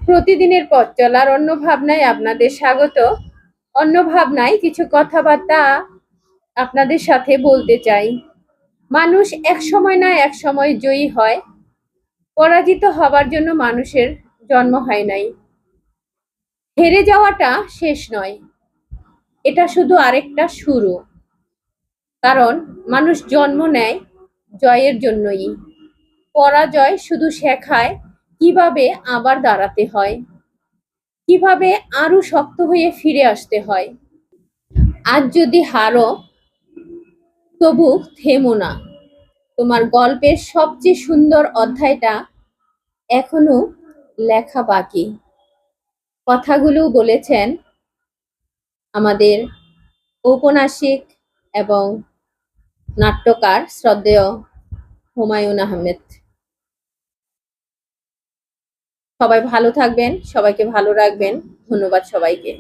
প্রতিদিনের পথ চলার অন্য ভাবনায় আপনাদের স্বাগত। অন্য ভাবনায় কিছু কথাবার্তা আপনাদের সাথে বলতে চাই। মানুষ এক সময় না এক সময় জয়ী হয়। পরাজিত হবার জন্য মানুষের জন্ম হয় নাই। হেরে যাওয়াটা শেষ নয়, এটা শুধু আরেকটা শুরু। কারণ মানুষ জন্ম নেয় জয়ের জন্যই। পরাজয় শুধু শেখায় কিভাবে আবার দাঁড়াতে হয়, কিভাবে আরো শক্ত হয়ে ফিরে আসতে হয়। আজ যদি হারো, তবু থেমো না। তোমার গল্পের সবচেয়ে সুন্দর অধ্যায়টা এখনো লেখা বাকি। কথাগুলো বলেছেন আমাদের ঔপন্যাসিক এবং নাট্যকার শ্রদ্ধেয় হুমায়ুন আহমেদ। সবাই ভালো থাকবেন, সবাইকে ভালো রাখবেন। ধন্যবাদ সবাইকে।